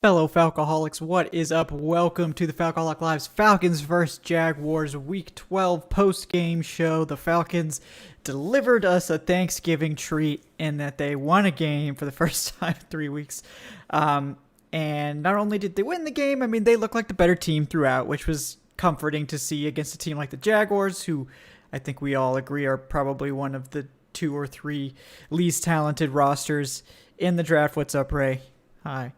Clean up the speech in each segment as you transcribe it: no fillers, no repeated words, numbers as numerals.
Fellow Falcoholics, what is up? Welcome to the Falcoholic Live's Falcons vs. Jaguars Week 12 post-game show. The Falcons delivered us a Thanksgiving treat in that they won a game for the first time in 3 weeks. And not only did they win the game, they looked like the better team throughout, which was comforting to see against a team like the Jaguars, who I think we all agree are probably one of the 2 or 3 least talented rosters in the draft. What's up, Ray? Hi.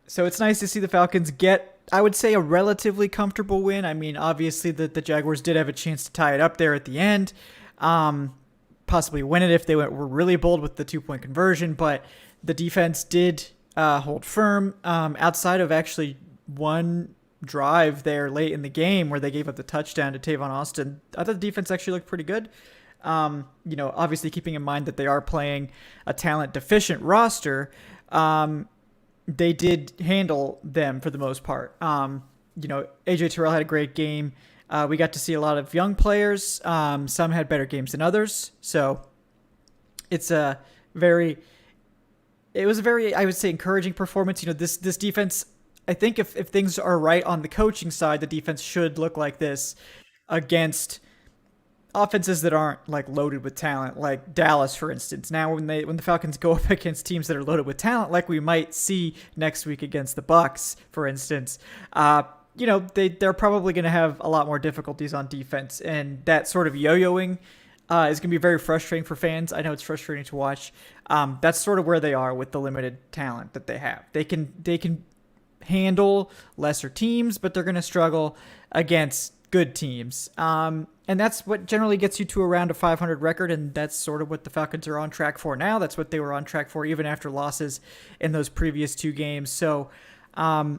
So it's nice to see the Falcons get, I would say, a relatively comfortable win. Obviously the Jaguars did have a chance to tie it up there at the end, possibly win it if they were really bold with the 2-point conversion, but the defense did hold firm outside of actually one drive there late in the game where they gave up the touchdown to Tavon Austin. I thought the defense actually looked pretty good. Obviously keeping in mind that they are playing a talent deficient roster. They did handle them for the most part. AJ Terrell had a great game. We got to see a lot of young players. Some had better games than others. So it was a very, I would say, encouraging performance. This defense, I think if things are right on the coaching side, the defense should look like this against offenses that aren't like loaded with talent, like Dallas, for instance. Now, when the Falcons go up against teams that are loaded with talent, like we might see next week against the Bucs, for instance, they're probably going to have a lot more difficulties on defense, and that sort of yo-yoing is going to be very frustrating for fans. I know it's frustrating to watch. That's sort of where they are with the limited talent that they have. They can handle lesser teams, but they're going to struggle against good teams. And that's what generally gets you to around a 500 record, and that's sort of what the Falcons are on track for now. That's what they were on track for even after losses in those previous 2 games. So, the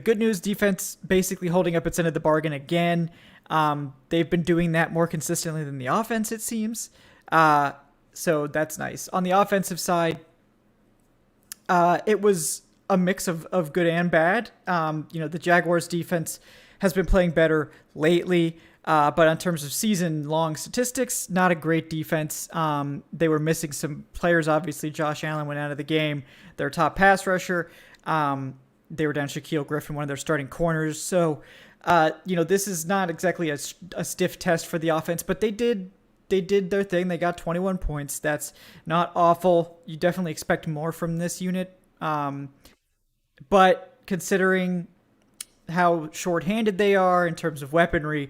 good news, defense basically holding up its end of the bargain again. They've been doing that more consistently than the offense, it seems. So that's nice. On the offensive side, it was a mix of good and bad. The Jaguars defense has been playing better lately. But in terms of season-long statistics, not a great defense. They were missing some players. Obviously, Josh Allen went out of the game. Their top pass rusher. They were down Shaquille Griffin, one of their starting corners. So, this is not exactly a stiff test for the offense, but they did their thing. They got 21 points. That's not awful. You definitely expect more from this unit. But considering how short-handed they are in terms of weaponry,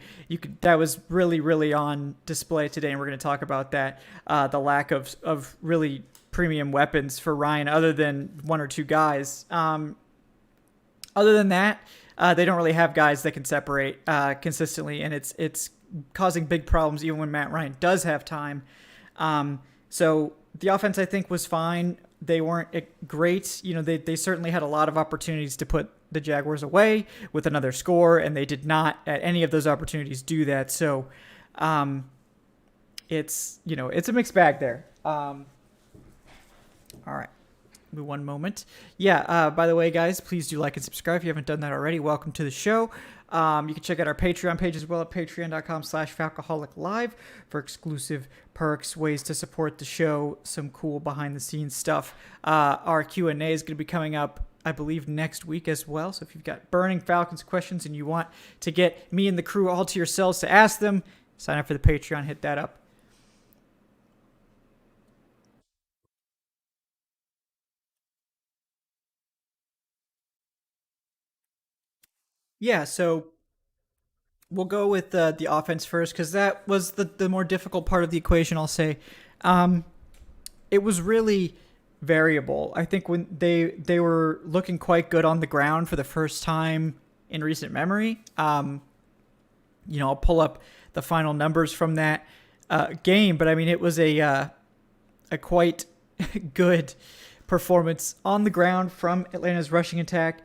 that was really, really on display today, and we're going to talk about that. The lack of really premium weapons for Ryan, other than 1 or 2 guys. Other than that, they don't really have guys that can separate consistently, and it's causing big problems even when Matt Ryan does have time. So the offense, I think, was fine. They weren't great. They certainly had a lot of opportunities to put the Jaguars away with another score, and they did not at any of those opportunities do that. So it's a mixed bag there. All right. One moment. Yeah, by the way, guys, please do like and subscribe if you haven't done that already. Welcome to the show. You can check out our Patreon page as well at patreon.com/Falcoholic Live for exclusive perks, ways to support the show, some cool behind-the-scenes stuff. Our Q&A is going to be coming up, I believe, next week as well. So if you've got burning Falcons questions and you want to get me and the crew all to yourselves to ask them, sign up for the Patreon, hit that up. Yeah, so we'll go with the offense first because that was the more difficult part of the equation, I'll say. It was really variable. I think when they were looking quite good on the ground for the first time in recent memory. I'll pull up the final numbers from that game, but it was a quite good performance on the ground from Atlanta's rushing attack.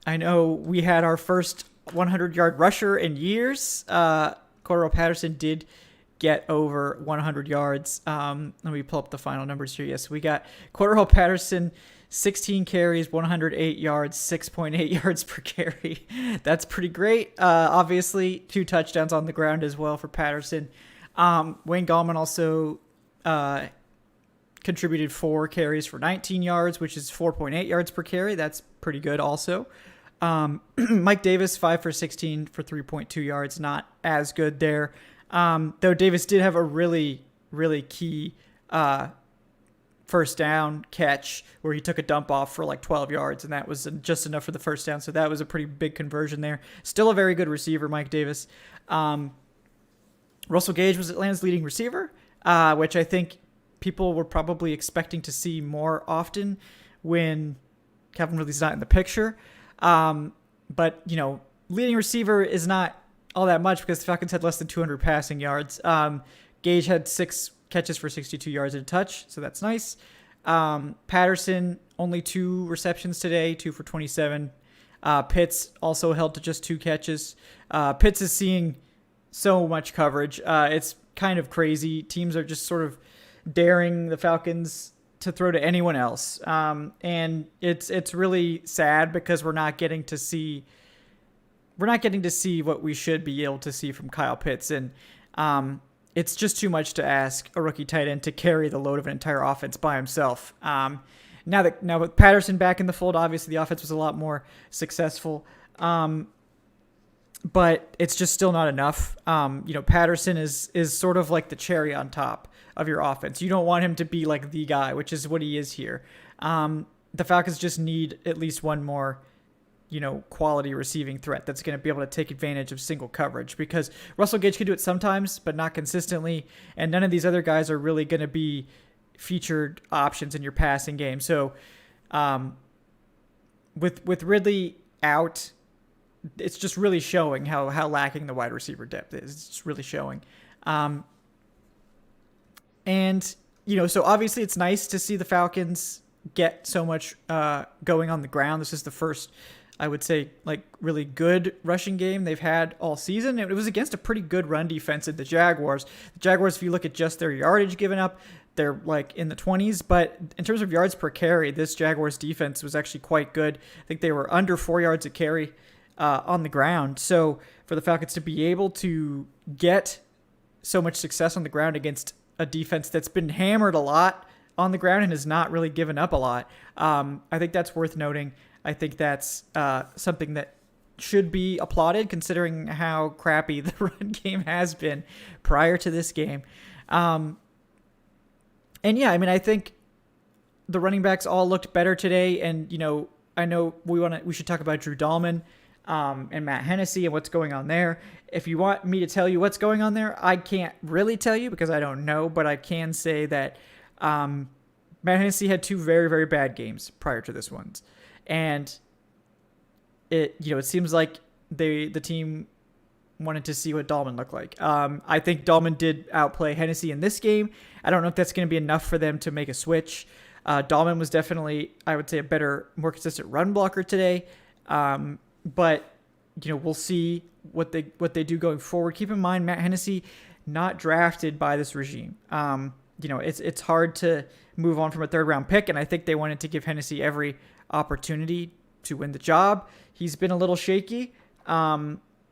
I know we had our first 100-yard rusher in years. Cordero Patterson did get over 100 yards. Let me pull up the final numbers here. Yes, we got Cordero Patterson, 16 carries, 108 yards, 6.8 yards per carry. That's pretty great. Obviously, 2 touchdowns on the ground as well for Patterson. Wayne Gallman also contributed 4 carries for 19 yards, which is 4.8 yards per carry. That's pretty good also. Mike Davis, 5 for 16 for 3.2 yards. Not as good there. Though Davis did have a really, really key first down catch where he took a dump off for like 12 yards, and that was just enough for the first down. So that was a pretty big conversion there. Still a very good receiver, Mike Davis. Russell Gage was Atlanta's leading receiver, which I think people were probably expecting to see more often when Calvin Ridley's not in the picture. But, leading receiver is not all that much because the Falcons had less than 200 passing yards. Gage had 6 catches for 62 yards and a touch, so that's nice. Patterson, only 2 receptions today, 2 for 27. Pitts also held to just 2 catches. Pitts is seeing so much coverage. It's kind of crazy. Teams are just sort of daring the Falcons to throw to anyone else. And it's really sad because we're not getting to see what we should be able to see from Kyle Pitts. And it's just too much to ask a rookie tight end to carry the load of an entire offense by himself. Now with Patterson back in the fold, obviously the offense was a lot more successful. But it's just still not enough. Patterson is sort of like the cherry on top of your offense. You don't want him to be like the guy, which is what he is here. The Falcons just need at least one more, quality receiving threat that's going to be able to take advantage of single coverage, because Russell Gage can do it sometimes, but not consistently. And none of these other guys are really going to be featured options in your passing game. So with Ridley out, it's just really showing how lacking the wide receiver depth is. It's just really showing. So obviously it's nice to see the Falcons get so much going on the ground. This is the first, I would say, like really good rushing game they've had all season. It was against a pretty good run defense in the Jaguars. The Jaguars, if you look at just their yardage given up, they're like in the 20s, but in terms of yards per carry, this Jaguars defense was actually quite good. I think they were under 4 yards a carry on the ground. So for the Falcons to be able to get so much success on the ground against a defense that's been hammered a lot on the ground and has not really given up a lot, I think that's worth noting. I think that's something that should be applauded considering how crappy the run game has been prior to this game. I think the running backs all looked better today. And, I know we should talk about Drew Dahlman and Matt Hennessy and what's going on there. If you want me to tell you what's going on there, I can't really tell you because I don't know, but I can say that Matt Hennessy had 2 very, very bad games prior to this one. And it seems like the team wanted to see what Dahlman looked like. I think Dahlman did outplay Hennessy in this game. I don't know if that's going to be enough for them to make a switch. Dahlman was definitely, I would say, a better, more consistent run blocker today. But we'll see what they do going forward. Keep in mind, Matt Hennessy not drafted by this regime. It's hard to move on from a 3rd round pick, and I think they wanted to give Hennessy every opportunity to win the job. He's been a little shaky,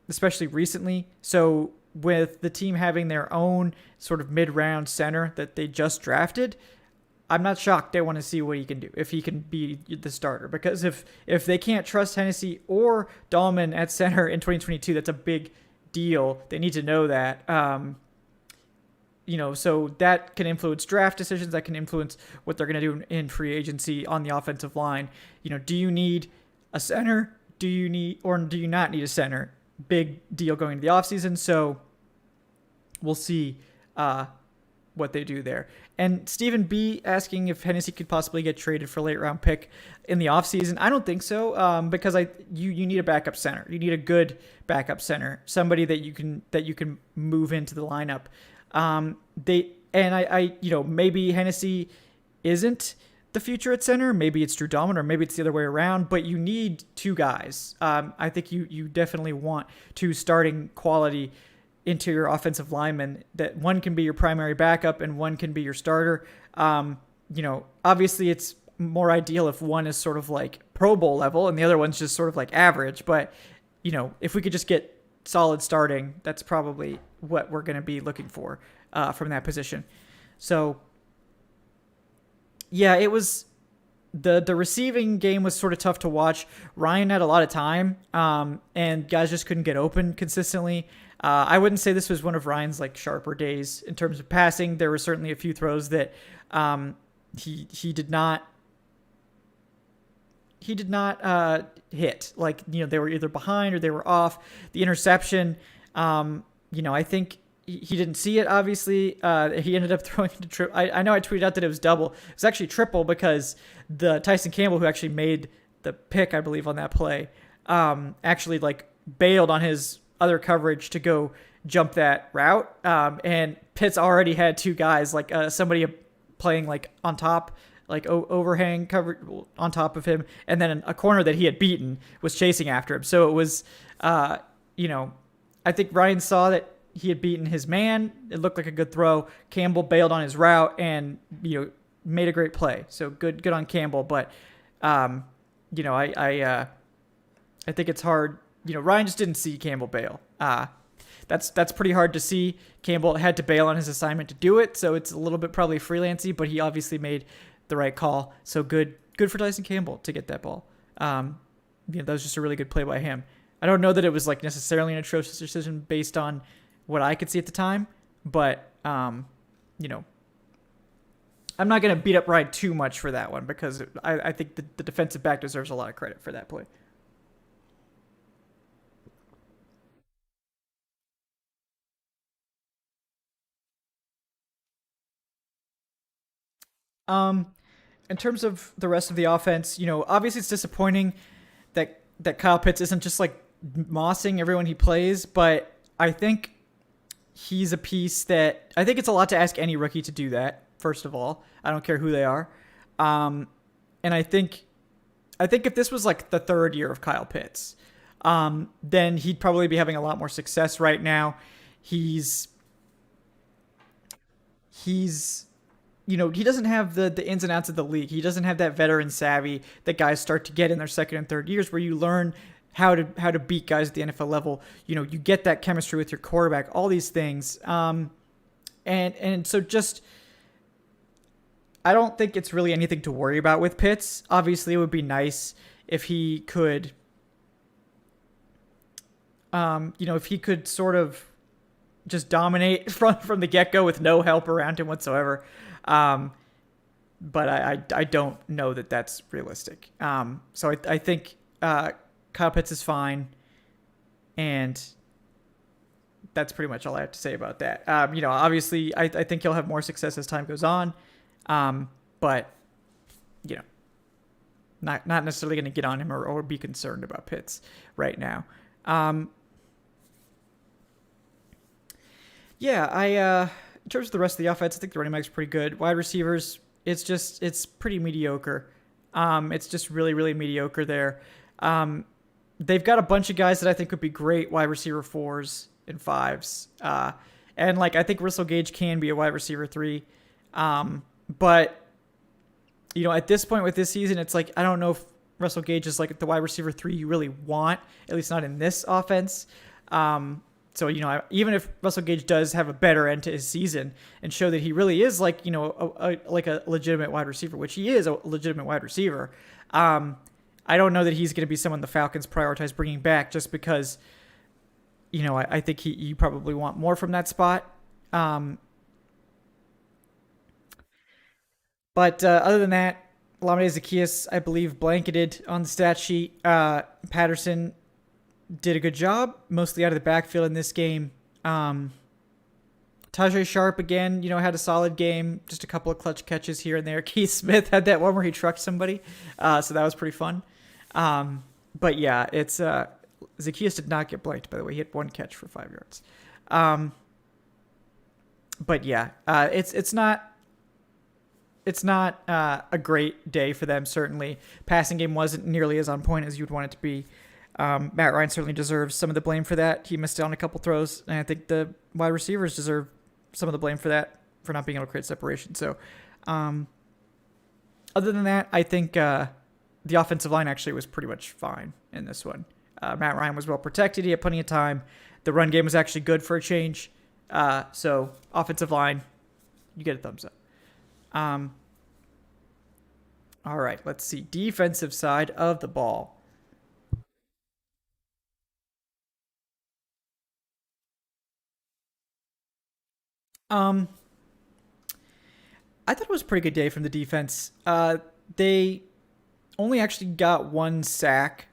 especially recently. So with the team having their own sort of mid-round center that they just drafted, I'm not shocked they want to see what he can do, if he can be the starter. Because if they can't trust Hennessy or Dahlman at center in 2022, that's a big deal. They need to know that. So that can influence draft decisions. That can influence what they're going to do in free agency on the offensive line. Do you need a center? Do you not need a center? Big deal going into the offseason. So we'll see what they do there. And Stephen B asking if Hennessy could possibly get traded for a late round pick in the offseason. I don't think so, because you need a backup center. You need a good backup center, somebody that you can move into the lineup. Maybe Hennessy isn't the future at center. Maybe it's Drew Dahlman, or maybe it's the other way around. But you need 2 guys. I think you definitely want 2 starting quality interior offensive linemen, that one can be your primary backup and one can be your starter. Obviously it's more ideal if one is sort of like Pro Bowl level and the other one's just sort of like average. But, if we could just get solid starting, that's probably what we're going to be looking for from that position. So Yeah, it was the receiving game was sort of tough to watch. Ryan had a lot of time, and guys just couldn't get open consistently. I wouldn't say this was one of Ryan's like sharper days in terms of passing. There were certainly a few throws that he did not hit. Like, they were either behind or they were off. The interception, I think he didn't see it, obviously. He ended up throwing to triple. I know I tweeted out that it was double. It was actually triple because the Tyson Campbell, who actually made the pick, I believe, on that play, actually like bailed on his other coverage to go jump that route. And Pitts already had two guys, like somebody playing like on top, like overhang cover on top of him, and then a corner that he had beaten was chasing after him. So it was, I think Ryan saw that he had beaten his man. It looked like a good throw. Campbell bailed on his route and made a great play. So good on Campbell. But I think it's hard. Ryan just didn't see Campbell bail. That's pretty hard to see. Campbell had to bail on his assignment to do it, so it's a little bit probably freelancy, but he obviously made the right call. So good for Tyson Campbell to get that ball. That was just a really good play by him. I don't know that it was like necessarily an atrocious decision based on what I could see at the time, but I'm not going to beat up Ryan too much for that one because I think the defensive back deserves a lot of credit for that play. Um, in terms of the rest of the offense, obviously it's disappointing that Kyle Pitts isn't just like mossing everyone he plays, but I think he's a piece that I think it's a lot to ask any rookie to do that. First of all, I don't care who they are, and I think if this was like the third year of Kyle Pitts, then he'd probably be having a lot more success right now. He's he's he doesn't have the ins and outs of the league. He doesn't have that veteran savvy that guys start to get in their second and third years, where you learn how to beat guys at the NFL level. You get that chemistry with your quarterback, all these things. And so just I don't think it's really anything to worry about with Pitts. Obviously, it would be nice if he could, if he could sort of just dominate from the get go with no help around him whatsoever. But I don't know that that's realistic. So I think Kyle Pitts is fine, and that's pretty much all I have to say about that. Obviously, I think he'll have more success as time goes on, but not necessarily going to get on him or be concerned about Pitts right now. In terms of the rest of the offense, I think the running backs are pretty good. Wide receivers, it's pretty mediocre. It's just really, really mediocre there. They've got a bunch of guys that I think would be great wide receiver 4s and 5s. And I think Russell Gage can be a wide receiver 3. But at this point with this season, it's like, I don't know if Russell Gage is like the wide receiver 3 you really want, at least not in this offense. So, even if Russell Gage does have a better end to his season and show that he really is like a legitimate wide receiver, which he is a legitimate wide receiver, I don't know that he's going to be someone the Falcons prioritize bringing back just because, I think you probably want more from that spot. But other than that, Lamine Zaccheaus, I believe, blanketed on the stat sheet. Patterson did a good job, mostly out of the backfield in this game. Tajay Sharp, again, had a solid game. Just a couple of clutch catches here and there. Keith Smith had that one where he trucked somebody. So that was pretty fun. But yeah, it's Zaccheaus did not get blanked, by the way. He had one catch for 5 yards. But yeah, it's not a great day for them, certainly. Passing game wasn't nearly as on point as you'd want it to be. Matt Ryan certainly deserves some of the blame for that. He missed out on a couple throws, and I think the wide receivers deserve some of the blame for that, for not being able to create separation. So, other than that, I think the offensive line actually was pretty much fine in this one. Matt Ryan was well protected. He had plenty of time. The run game was actually good for a change. So, offensive line, you get a thumbs up. All right, let's see. Defensive side of the ball. Um, I thought it was a pretty good day from the defense. They only actually got one sack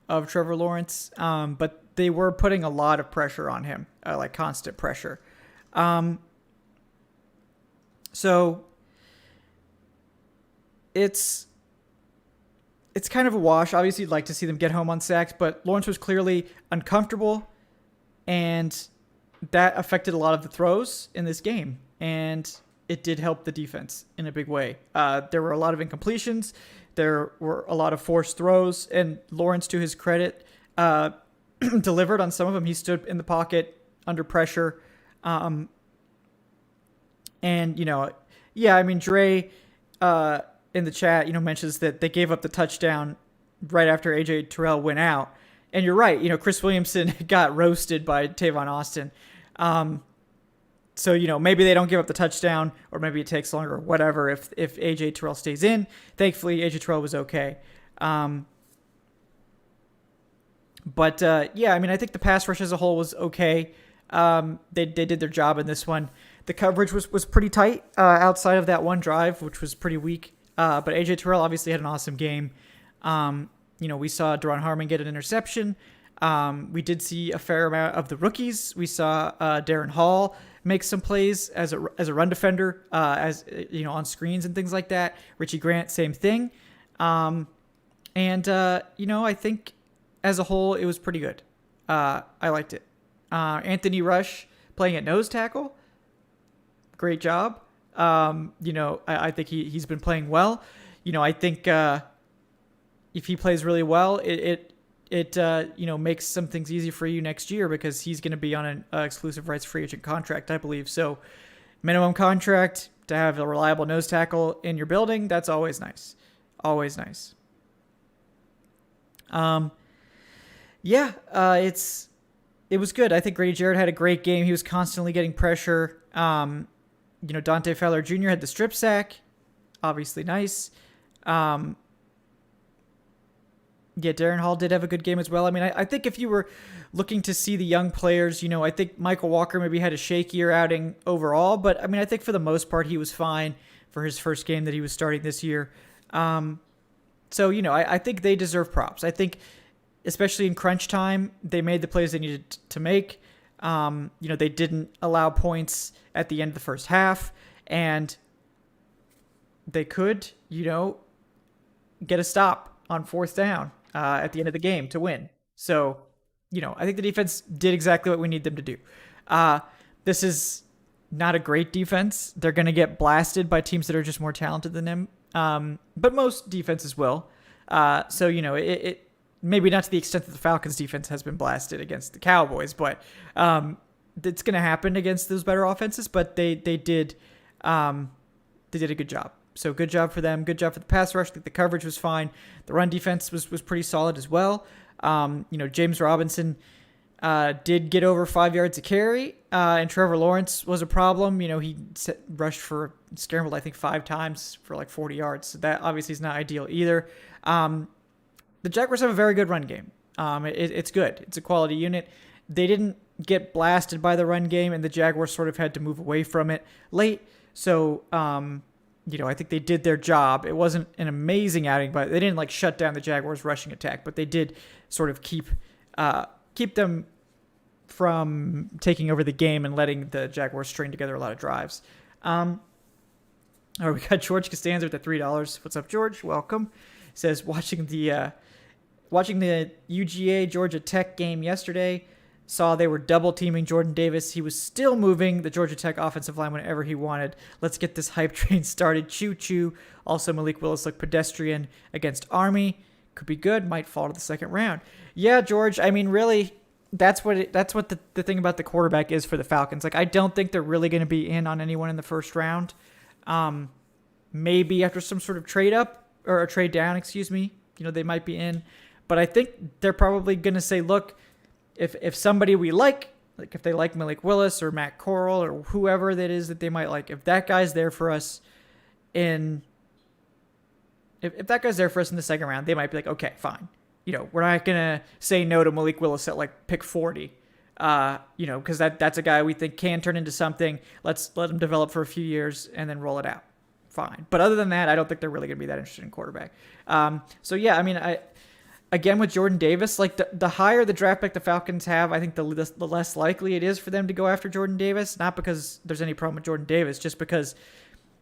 of Trevor Lawrence, but they were putting a lot of pressure on him, like constant pressure. Um, so it's it's kind of a wash. Obviously, you'd like to see them get home on sacks, but Lawrence was clearly uncomfortable, and that affected a lot of the throws in this game. And it did help the defense in a big way. There were a lot of incompletions. There were a lot of forced throws, and Lawrence, to his credit, delivered on some of them. He stood in the pocket under pressure. Um, and, yeah, I mean, Dre in the chat, mentions that they gave up the touchdown right after AJ Terrell went out. And you're right. Chris Williamson got roasted by Tavon Austin. So, maybe they don't give up the touchdown, or maybe it takes longer, or whatever, if AJ Terrell stays in. Thankfully, AJ Terrell was okay. But yeah, I mean, I think the pass rush as a whole was okay. They did their job in this one. The coverage was pretty tight outside of that one drive, which was pretty weak. But AJ Terrell obviously had an awesome game. We saw Daron Harmon get an interception. We did see a fair amount of the rookies. We saw Darren Hall make some plays as a run defender, on screens and things like that. Richie Grant, same thing. I think as a whole, it was pretty good. I liked it. Anthony Rush playing at nose tackle, great job. I think he's been playing well. I think if he plays really well, it makes some things easy for you next year, because he's going to be on an exclusive rights free agent contract, I believe. So minimum contract to have a reliable nose tackle in your building, that's always nice. Always nice. It was good. I think Grady Jarrett had a great game. He was constantly getting pressure. Dante Fowler Jr. had the strip sack. Obviously nice. Darren Hall did have a good game as well. I mean, I think if you were looking to see the young players, I think Michael Walker maybe had a shakier outing overall. But, I mean, I think for the most part, he was fine for his first game that he was starting this year. I think they deserve props. I think, especially in crunch time, they made the plays they needed to make. They didn't allow points at the end of the first half, and they could, get a stop on fourth down at the end of the game to win. So, I think the defense did exactly what we need them to do. This is not a great defense. They're going to get blasted by teams that are just more talented than them. But most defenses will. It maybe not to the extent that the Falcons defense has been blasted against the Cowboys, but it's going to happen against those better offenses. But they did a good job. So good job for them. Good job for the pass rush. I think the coverage was fine. The run defense was pretty solid as well. James Robinson did get over 5 yards a carry, and Trevor Lawrence was a problem. He rushed for scrambled, I think, 5 times for like 40 yards. So that obviously is not ideal either. The Jaguars have a very good run game. It's good. It's a quality unit. They didn't get blasted by the run game, and the Jaguars sort of had to move away from it late. So, I think they did their job. It wasn't an amazing outing, but they didn't shut down the Jaguars' rushing attack. But they did sort of keep them from taking over the game and letting the Jaguars string together a lot of drives. All right, we got George Costanza with the $3. What's up, George? Welcome. He says watching the UGA Georgia Tech game yesterday, saw they were double teaming Jordan Davis. He was still moving the Georgia Tech offensive line whenever he wanted. Let's get this hype train started. Choo choo. Also, Malik Willis looked pedestrian against Army. Could be good. Might fall to the second round. Yeah, George. I mean, really, that's what the thing about the quarterback is for the Falcons. I don't think they're really going to be in on anyone in the first round. Maybe after some sort of trade up or a trade down, excuse me, they might be in. But I think they're probably going to say, look, if somebody we like if they like Malik Willis or Matt Corral or whoever that is that they might like, if that guy's there for us in if that guy's there for us in the second round, they might be like, okay, fine. We're not gonna say no to Malik Willis at like pick 40. Because that's a guy we think can turn into something. Let's let him develop for a few years and then roll it out. Fine. But other than that, I don't think they're really going to be that interested in quarterback. So yeah, I mean, again with Jordan Davis, like the higher the draft pick the Falcons have, I think the less likely it is for them to go after Jordan Davis. Not because there's any problem with Jordan Davis, just because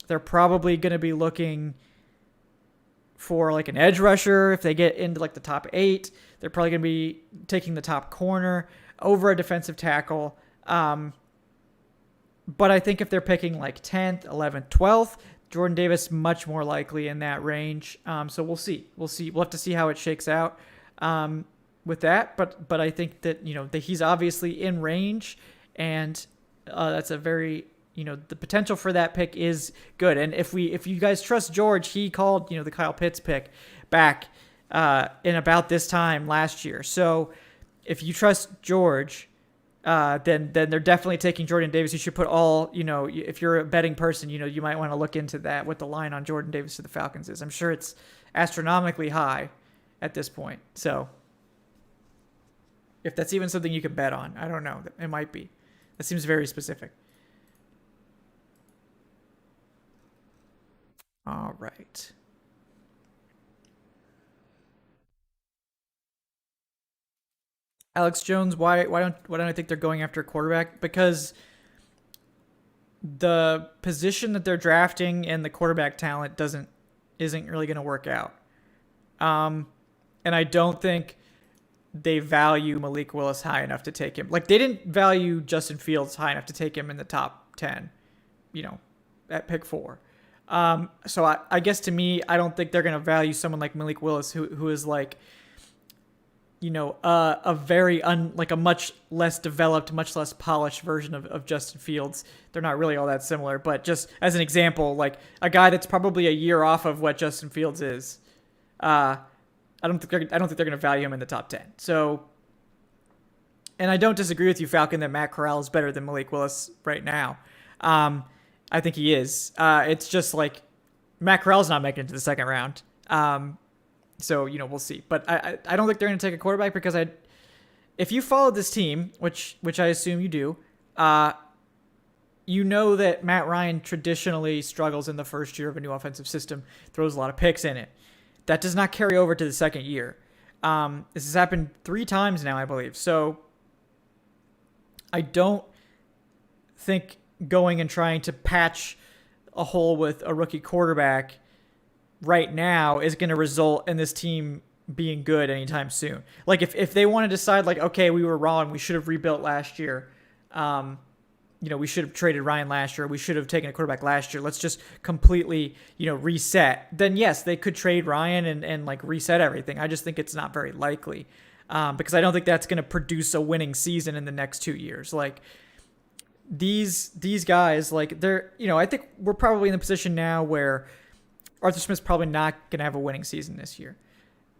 they're probably going to be looking for like an edge rusher. If they get into like the top 8, they're probably going to be taking the top corner over a defensive tackle. But I think if they're picking like 10th, 11th, 12th, Jordan Davis much more likely in that range. So we'll see. We'll have to see how it shakes out with that. But I think that that he's obviously in range, and that's a very the potential for that pick is good. And if you guys trust George, he called the Kyle Pitts pick back in about this time last year. So if you trust George, then they're definitely taking Jordan Davis. You should put all, if you're a betting person, you might want to look into that, what the line on Jordan Davis to the Falcons is. I'm sure it's astronomically high at this point. So if that's even something you can bet on, I don't know. It might be. That seems very specific. All right. Alex Jones, why don't I think they're going after a quarterback? Because the position that they're drafting and the quarterback talent isn't really going to work out. And I don't think they value Malik Willis high enough to take him. Like they didn't value Justin Fields high enough to take him in the top 10, at pick 4. So I guess to me, I don't think they're going to value someone like Malik Willis who is like, a very like a much less developed, much less polished version of Justin Fields. They're not really all that similar, but just as an example, like a guy that's probably a year off of what Justin Fields is. I don't think they're going to value him in the top 10. So, and I don't disagree with you, Falcon, that Matt Corral is better than Malik Willis right now. I think he is. It's just like Matt Corral's not making it to the second round. So, we'll see. But I don't think they're going to take a quarterback because if you follow this team, which I assume you do, you know that Matt Ryan traditionally struggles in the first year of a new offensive system, throws a lot of picks in it. That does not carry over to the second year. This has happened 3 times now, I believe. So I don't think going and trying to patch a hole with a rookie quarterback right now is going to result in this team being good anytime soon. Like if they want to decide like, okay, we were wrong, we should have rebuilt last year. We should have traded Ryan last year. We should have taken a quarterback last year. Let's just completely, reset. Then yes, they could trade Ryan and like reset everything. I just think it's not very likely because I don't think that's going to produce a winning season in the next 2 years. Like these guys, like they're, I think we're probably in the position now where Arthur Smith's probably not going to have a winning season this year.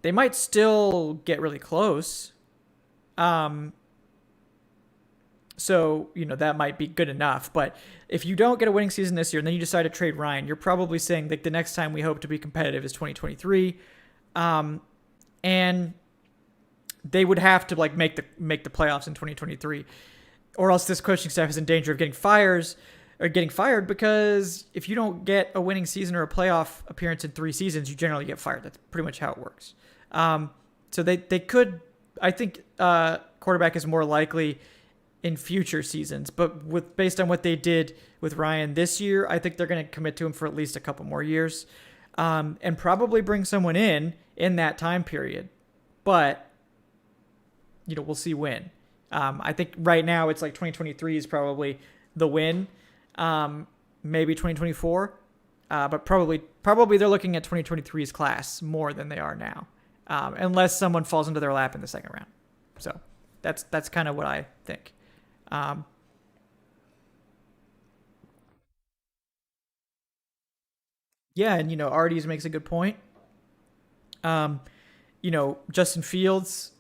They might still get really close. So, that might be good enough. But if you don't get a winning season this year and then you decide to trade Ryan, you're probably saying that the next time we hope to be competitive is 2023. And they would have to like make the playoffs in 2023, or else this coaching staff is in danger of getting fired because if you don't get a winning season or a playoff appearance in 3 seasons, you generally get fired. That's pretty much how it works. So they could, I think, quarterback is more likely in future seasons, but based on what they did with Ryan this year, I think they're going to commit to him for at least a couple more years, and probably bring someone in that time period. But we'll see when. I think right now it's like 2023 is probably the win. Maybe 2024, but probably they're looking at 2023's class more than they are now, unless someone falls into their lap in the second round. So that's kind of what I think. Yeah, and Arties makes a good point. Justin Fields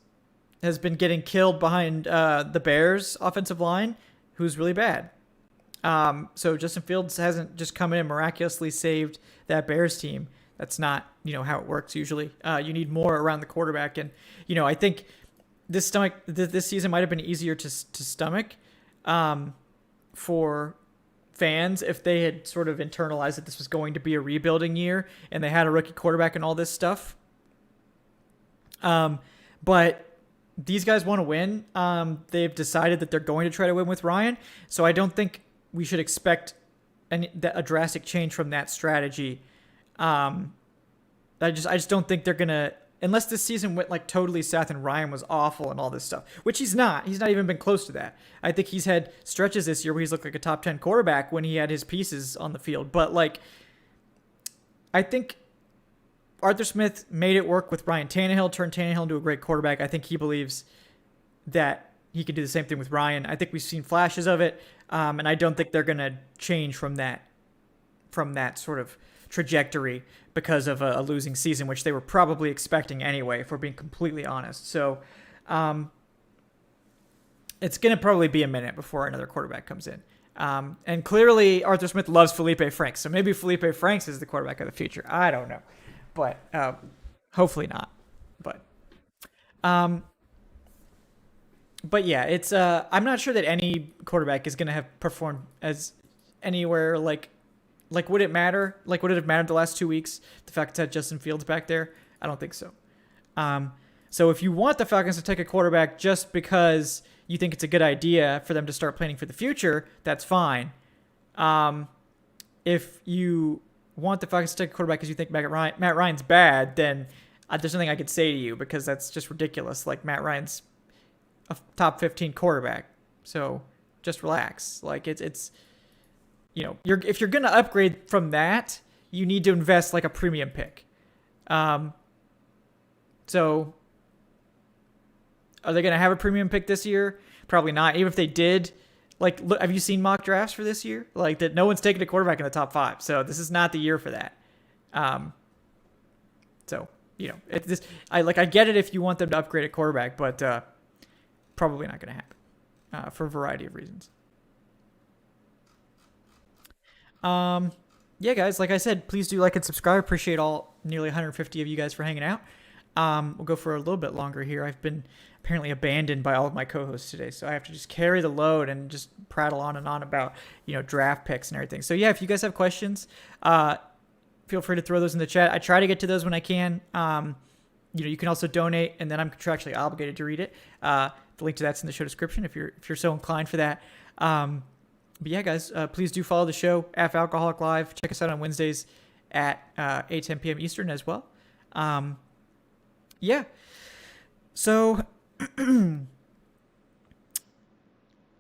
has been getting killed behind the Bears offensive line, who's really bad. So Justin Fields hasn't just come in and miraculously saved that Bears team. That's not, how it works usually. You need more around the quarterback. And, I think this season might have been easier to stomach for fans if they had sort of internalized that this was going to be a rebuilding year and they had a rookie quarterback and all this stuff. But these guys want to win. They've decided that they're going to try to win with Ryan. So I don't think we should expect a drastic change from that strategy. I just don't think they're going to, unless this season went like totally south and Ryan was awful and all this stuff, which he's not. He's not even been close to that. I think he's had stretches this year where he's looked like a top 10 quarterback when he had his pieces on the field. But like, I think Arthur Smith made it work with Ryan Tannehill, turned Tannehill into a great quarterback. I think he believes that he could do the same thing with Ryan. I think we've seen flashes of it, and I don't think they're going to change from that sort of trajectory because of a losing season, which they were probably expecting anyway, if we're being completely honest. So it's going to probably be a minute before another quarterback comes in. And clearly Arthur Smith loves Felipe Franks, so maybe Felipe Franks is the quarterback of the future. I don't know. But hopefully not. But yeah, it's I'm not sure that any quarterback is going to have performed as anywhere like would it matter? Like would it have mattered the last 2 weeks? The Falcons had Justin Fields back there? I don't think so. So if you want the Falcons to take a quarterback just because you think it's a good idea for them to start planning for the future, that's fine. If you want the Falcons to take a quarterback because you think Matt Ryan's bad, then there's nothing I could say to you because that's just ridiculous. Like Matt Ryan's a top 15 quarterback, so just relax. Like it's if you're gonna upgrade from that, you need to invest like a premium pick. So are they gonna have a premium pick this year? Probably not. Even if they did. Like, look, have you seen mock drafts for this year? Like, that no one's taken a quarterback in the top 5. So this is not the year for that. So I get it if you want them to upgrade a quarterback, but probably not going to happen for a variety of reasons. Yeah, guys, like I said, please do like and subscribe. Appreciate all nearly 150 of you guys for hanging out. We'll go for a little bit longer here. I've been apparently abandoned by all of my co-hosts today, so I have to just carry the load and just prattle on and on about draft picks and everything. So yeah, if you guys have questions, feel free to throw those in the chat. I try to get to those when I can. You can also donate, and then I'm contractually obligated to read it. The link to that's in the show description if you're so inclined for that. But yeah, guys, please do follow the show at Falcoholic Live. Check us out on Wednesdays at 8:10 p.m. Eastern as well. Yeah. So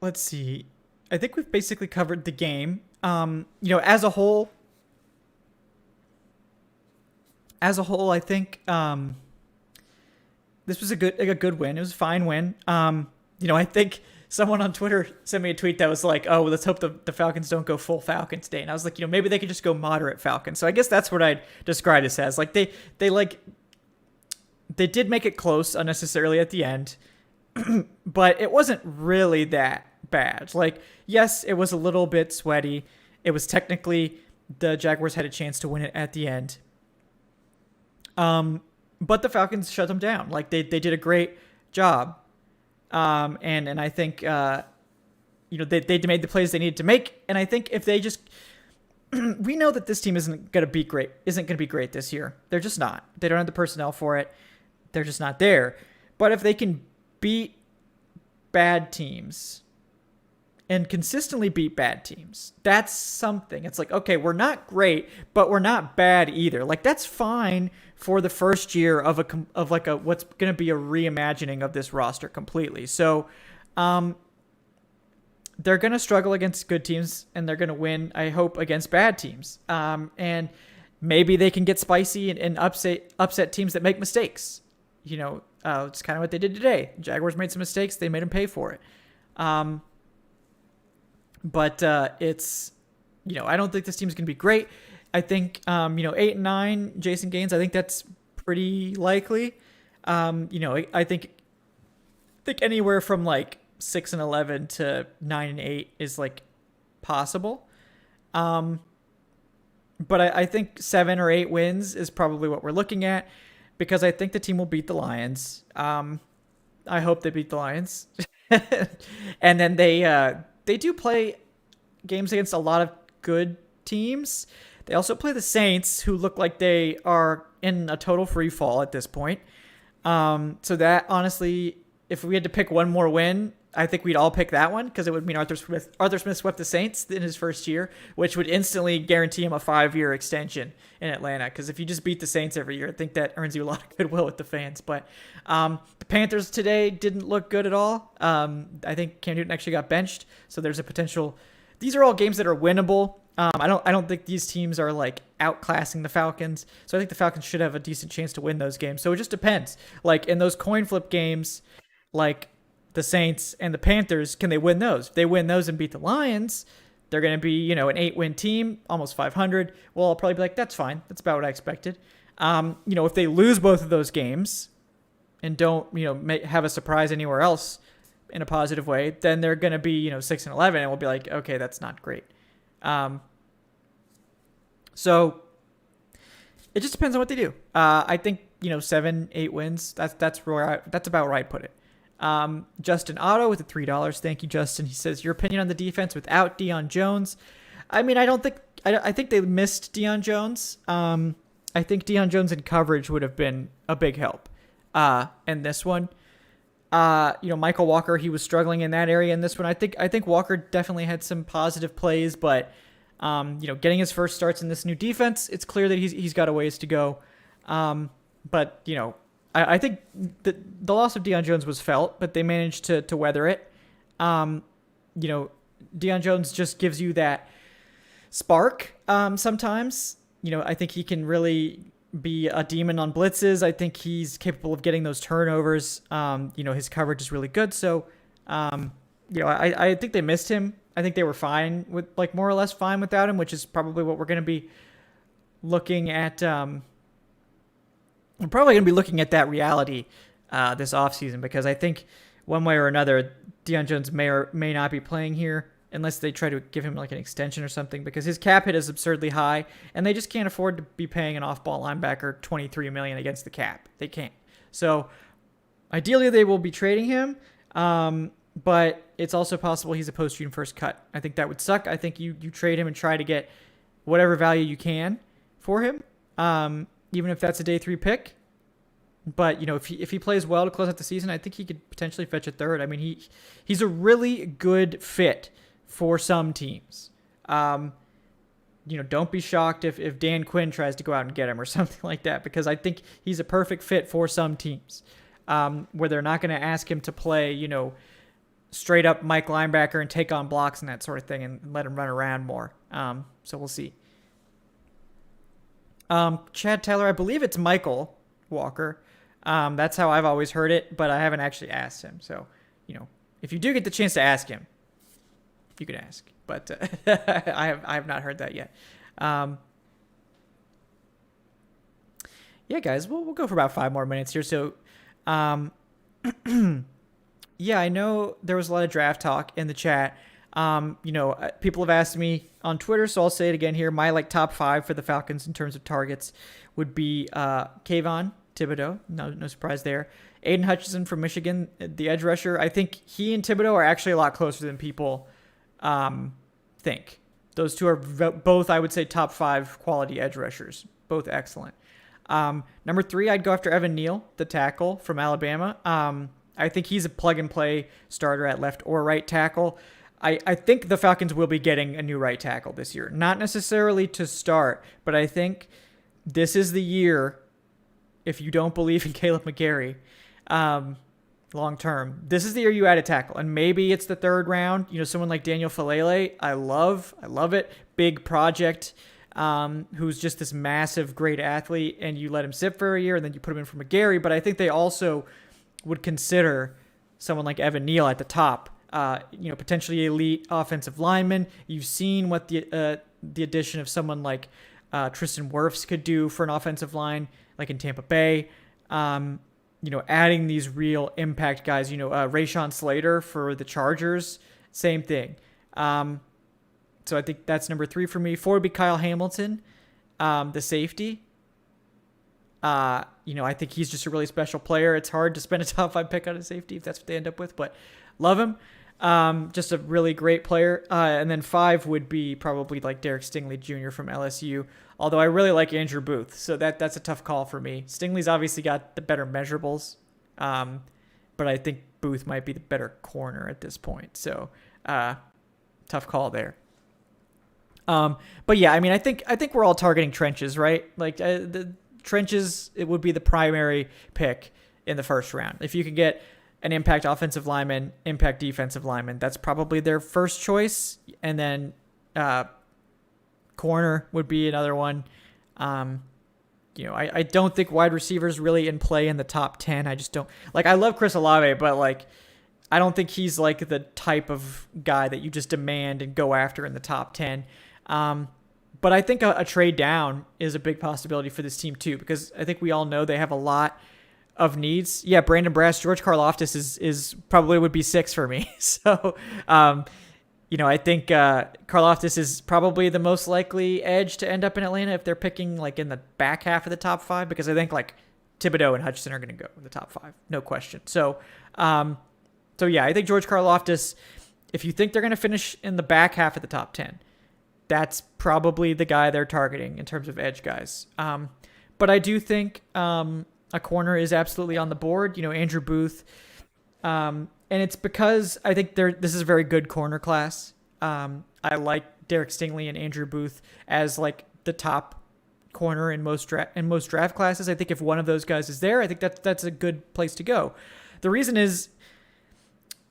let's see. I think we've basically covered the game. As a whole, I think this was a good win. It was a fine win. I think someone on Twitter sent me a tweet that was like, "Oh, well, let's hope the Falcons don't go full Falcons Day." And I was like, maybe they could just go moderate Falcons. So I guess that's what I'd describe this as. Like they did make it close unnecessarily at the end, but it wasn't really that bad. Like, yes, it was a little bit sweaty. It was technically the Jaguars had a chance to win it at the end. But the Falcons shut them down. Like they did a great job. And I think, they made the plays they needed to make. And I think if they just, we know that this team isn't going to be great this year. They're just not. They don't have the personnel for it. They're just not there. But if they can beat bad teams and consistently beat bad teams, that's something. It's like, okay, we're not great, but we're not bad either. Like that's fine for the first year of what's going to be a reimagining of this roster completely. So, they're going to struggle against good teams and they're going to win, I hope, against bad teams. And maybe they can get spicy and upset teams that make mistakes. It's kind of what they did today. Jaguars made some mistakes. They made them pay for it. But it's, I don't think this team's going to be great. I think, 8-9, Jason Gaines, I think that's pretty likely. I think anywhere from like 6-11 to 9-8 is like possible. But I think 7 or 8 wins is probably what we're looking at because I think the team will beat the Lions. I hope they beat the Lions. And then they do play games against a lot of good teams. They also play the Saints, who look like they are in a total free fall at this point. So that, honestly, if we had to pick one more win, I think we'd all pick that one because it would mean Arthur Smith swept the Saints in his first year, which would instantly guarantee him a 5-year extension in Atlanta. Because if you just beat the Saints every year, I think that earns you a lot of goodwill with the fans. But the Panthers today didn't look good at all. I think Cam Newton actually got benched, so there's a potential. These are all games that are winnable. I don't think these teams are like outclassing the Falcons, so I think the Falcons should have a decent chance to win those games. So it just depends. Like in those coin flip games, like the Saints and the Panthers, can they win those? If they win those and beat the Lions, they're going to be, an 8-win team, almost 500. Well, I'll probably be like, that's fine. That's about what I expected. If they lose both of those games and don't, have a surprise anywhere else in a positive way, then they're going to be, 6-11, and we'll be like, okay, that's not great. So it just depends on what they do. I think 7-8 wins. That's about where I'd put it. Justin Otto with the $3. Thank you, Justin. He says, your opinion on the defense without Deion Jones. I mean, I think they missed Deion Jones. I think Deion Jones in coverage would have been a big help. In this one, Michael Walker, he was struggling in that area in this one. I think Walker definitely had some positive plays, but getting his first starts in this new defense, it's clear that he's got a ways to go. But I think the loss of Deion Jones was felt, but they managed to weather it. Deion Jones just gives you that spark sometimes. I think he can really be a demon on blitzes. I think he's capable of getting those turnovers. His coverage is really good. So, I think they missed him. I think they were fine with, more or less fine without him, which is probably what we're going to be looking at. I'm probably going to be looking at that reality this offseason because I think one way or another, Deion Jones may or may not be playing here unless they try to give him an extension or something because his cap hit is absurdly high and they just can't afford to be paying an off-ball linebacker $23 million against the cap. They can't. So ideally they will be trading him, but it's also possible he's a post-June first cut. I think that would suck. I think you trade him and try to get whatever value you can for him. Even if that's a day 3 pick. But, if he plays well to close out the season, I think he could potentially fetch a third. I mean, he's a really good fit for some teams. Don't be shocked if Dan Quinn tries to go out and get him or something like that, because I think he's a perfect fit for some teams where they're not going to ask him to play, straight up Mike linebacker and take on blocks and that sort of thing and let him run around more. So we'll see. Chad Taylor, I believe it's Michael Walker. That's how I've always heard it, but I haven't actually asked him. So, if you do get the chance to ask him, you can ask. But I have not heard that yet. Yeah, guys, we'll go for about 5 more minutes here. So, yeah, I know there was a lot of draft talk in the chat. People have asked me on Twitter, so I'll say it again here. My top 5 for the Falcons in terms of targets would be Kayvon Thibodeau. No surprise there. Aiden Hutchinson from Michigan, the edge rusher. I think he and Thibodeau are actually a lot closer than people think. Those two are both, I would say, top 5 quality edge rushers. Both excellent. Number 3, I'd go after Evan Neal, the tackle from Alabama. I think he's a plug-and-play starter at left or right tackle. I think the Falcons will be getting a new right tackle this year. Not necessarily to start, but I think this is the year, if you don't believe in Caleb McGarry long term, this is the year you add a tackle. And maybe it's the 3rd round. Someone like Daniel Falele, I love it. Big project, who's just this massive, great athlete, and you let him sit for a year, and then you put him in for McGarry. But I think they also would consider someone like Evan Neal at the top. Potentially elite offensive lineman. You've seen what the addition of someone like Tristan Wirfs could do for an offensive line, like in Tampa Bay. Adding these real impact guys. Rashawn Slater for the Chargers, same thing. So I think that's number 3 for me. 4 would be Kyle Hamilton the safety. I think he's just a really special player. It's hard to spend a top 5 pick on a safety if that's what they end up with, but love him. Just a really great player. And then 5 would be probably like Derek Stingley Jr. from LSU, although I really like Andrew Booth, so that's a tough call for me. Stingley's obviously got the better measurables, but I think Booth might be the better corner at this point, so tough call there. But yeah, I mean, I think we're all targeting trenches, right? Like the trenches, it would be the primary pick in the first round. If you could get an impact offensive lineman, impact defensive lineman, that's probably their first choice. And then corner would be another one. I don't think wide receivers really in play in the top 10. I just don't like. I love Chris Olave, but like, I don't think he's like the type of guy that you just demand and go after in the top 10. But I think a trade down is a big possibility for this team too, because I think we all know they have a lot of needs. Yeah, Brandon Brass, George Karlaftis is probably would be 6 for me. So, I think Karlaftis is probably the most likely edge to end up in Atlanta if they're picking like in the back half of the top 5, because I think like Thibodeau and Hutchinson are going to go in the top 5, no question. So yeah, I think George Karlaftis, if you think they're going to finish in the back half of the top 10, that's probably the guy they're targeting in terms of edge guys. But I do think a corner is absolutely on the board. Andrew Booth. And it's because I think this is a very good corner class. I like Derek Stingley and Andrew Booth as like the top corner in most draft classes. I think if one of those guys is there, I think that's a good place to go. The reason is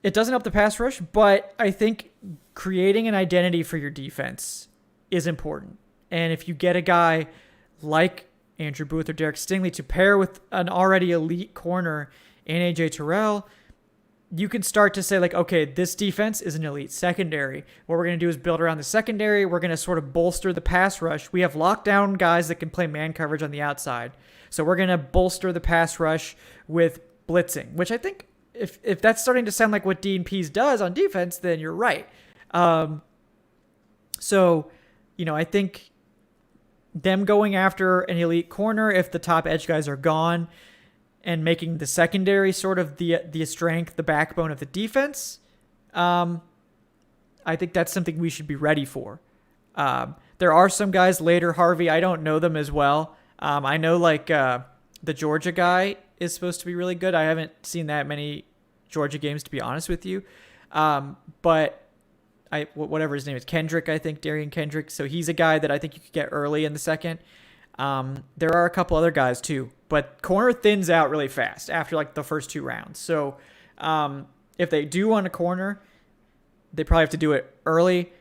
it doesn't help the pass rush, but I think creating an identity for your defense is important. And if you get a guy like Andrew Booth or Derek Stingley to pair with an already elite corner in AJ Terrell, you can start to say like, okay, this defense is an elite secondary. What we're going to do is build around the secondary. We're going to sort of bolster the pass rush. We have lockdown guys that can play man coverage on the outside. So we're going to bolster the pass rush with blitzing, which I think if that's starting to sound like what D&P's does on defense, then you're right. So, I think them going after an elite corner, if the top edge guys are gone, and making the secondary sort of the strength, the backbone of the defense, I think that's something we should be ready for. There are some guys later, Harvey, I don't know them as well. I know like the Georgia guy is supposed to be really good. I haven't seen that many Georgia games, to be honest with you. But whatever his name is, Kendrick, I think, Darian Kendrick. So he's a guy that I think you could get early in the second. There are a couple other guys too, but corner thins out really fast after like the first 2 rounds. So if they do want a corner, they probably have to do it early.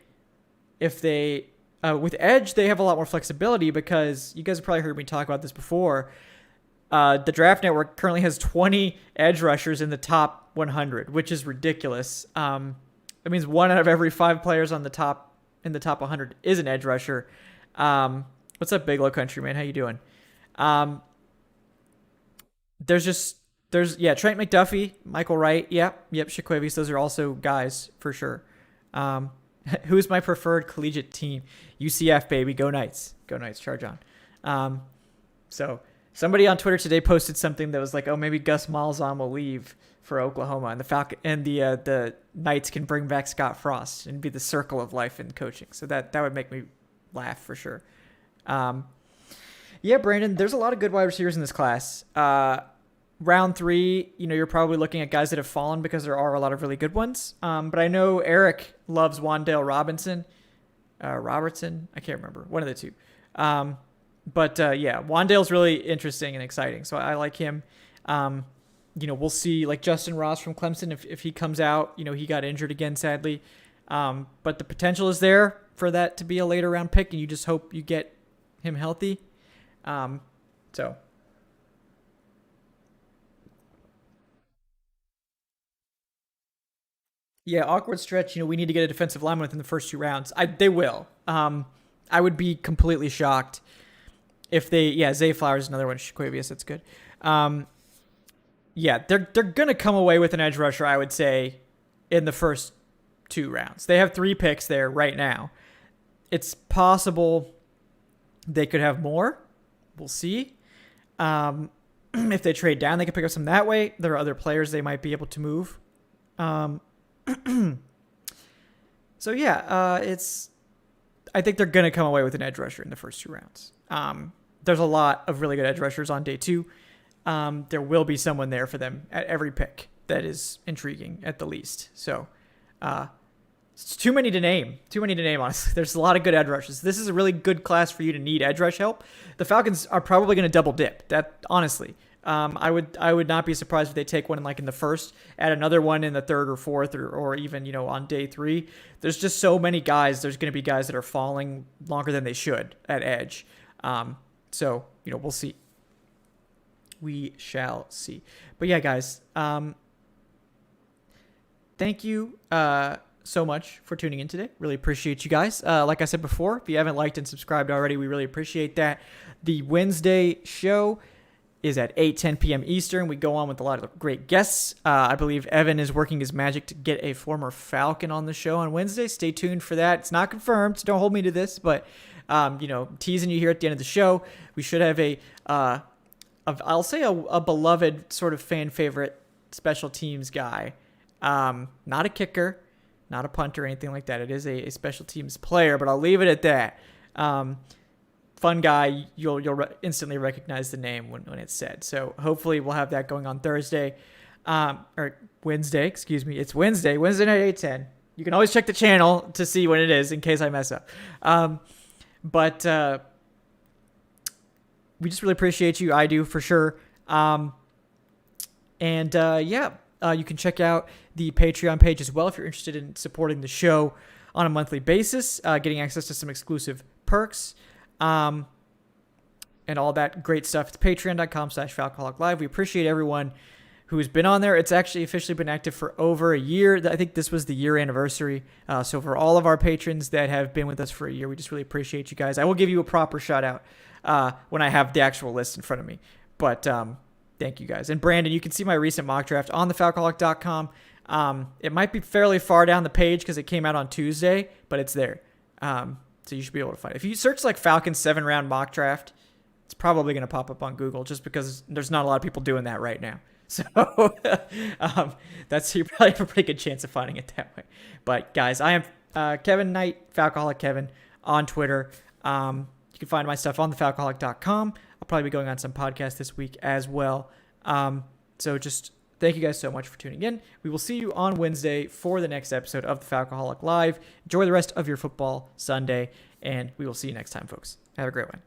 If they with edge, they have a lot more flexibility because you guys have probably heard me talk about this before. The Draft Network currently has 20 edge rushers in the top 100, which is ridiculous. That means 1 out of every 5 players in the top 100 is an edge rusher. What's up, Big Low Country, man? How you doing? There's Trent McDuffie, Michael Wright. Yep, Shaquavius. Those are also guys for sure. Who's my preferred collegiate team? UCF, baby. Go Knights. Go Knights. Charge on. So somebody on Twitter today posted something that was like, oh, maybe Gus Malzahn will leave for Oklahoma, and the Knights can bring back Scott Frost and be the circle of life in coaching. So that would make me laugh for sure. Yeah, Brandon, there's a lot of good wide receivers in this class. Round 3, you're probably looking at guys that have fallen because there are a lot of really good ones. But I know Eric loves Wan'Dale Robertson. I can't remember. One of the two. But Wan'Dale's really interesting and exciting. So I like him. We'll see like Justin Ross from Clemson. If he comes out, he got injured again, sadly. But the potential is there for that to be a later round pick, and you just hope you get him healthy. Yeah, awkward stretch. We need to get a defensive lineman within the first 2 rounds. They will. I would be completely shocked if they. Yeah, Zay Flowers is another one. Shaquavius, that's good. They're gonna come away with an edge rusher, I would say, in the first 2 rounds. They have 3 picks there right now. It's possible They could have more. We'll see. If they trade down, they can pick up some that way. There are other players they might be able to move. So yeah, I think they're going to come away with an edge rusher in the first 2 rounds. There's a lot of really good edge rushers on day 2. There will be someone there for them at every pick that is intriguing at the least. So it's too many to name. Honestly. There's a lot of good edge rushers. This is a really good class for you to need edge rush help. The Falcons are probably going to double dip. That honestly. I would not be surprised if they take one in the first, add another one in the third or fourth, or even on day 3. There's just so many guys. There's going to be guys that are falling longer than they should at edge. So we'll see. We shall see. But yeah, guys. Thank you so much for tuning in today. Really appreciate you guys. Like I said before, if you haven't liked and subscribed already, we really appreciate that. The Wednesday show is at 8:10 p.m. Eastern. We go on with a lot of great guests. I believe Evan is working his magic to get a former Falcon on the show on Wednesday. Stay tuned for that. It's not confirmed, so don't hold me to this, but teasing you here at the end of the show. We should have I'll say a beloved sort of fan favorite special teams guy. Not a kicker, not a punter or anything like that. It is a special teams player, but I'll leave it at that. Fun guy. You'll instantly recognize the name when it's said. So hopefully we'll have that going on Thursday, or Wednesday. Excuse me. It's Wednesday night 8:10. You can always check the channel to see when it is in case I mess up. But we just really appreciate you. I do for sure. You can check out the Patreon page as well if you're interested in supporting the show on a monthly basis, getting access to some exclusive perks. And all that great stuff. It's patreon.com/Falcoholic Live. We appreciate everyone who's been on there. It's actually officially been active for over a year. I think this was the year anniversary. So for all of our patrons that have been with us for a year, we just really appreciate you guys. I will give you a proper shout out when I have the actual list in front of me. But thank you guys. And Brandon, you can see my recent mock draft on thefalcoholic.com. It might be fairly far down the page because it came out on Tuesday, but it's there. So you should be able to find it. If you search Falcons 7-round mock draft, it's probably going to pop up on Google just because there's not a lot of people doing that right now. So you probably have a pretty good chance of finding it that way. But guys, I am Kevin Knight, Falcoholic Kevin on Twitter. You can find my stuff on thefalcoholic.com. I'll probably be going on some podcasts this week as well. So just thank you guys so much for tuning in. We will see you on Wednesday for the next episode of the Falcoholic Live. Enjoy the rest of your football Sunday, and we will see you next time, folks. Have a great one.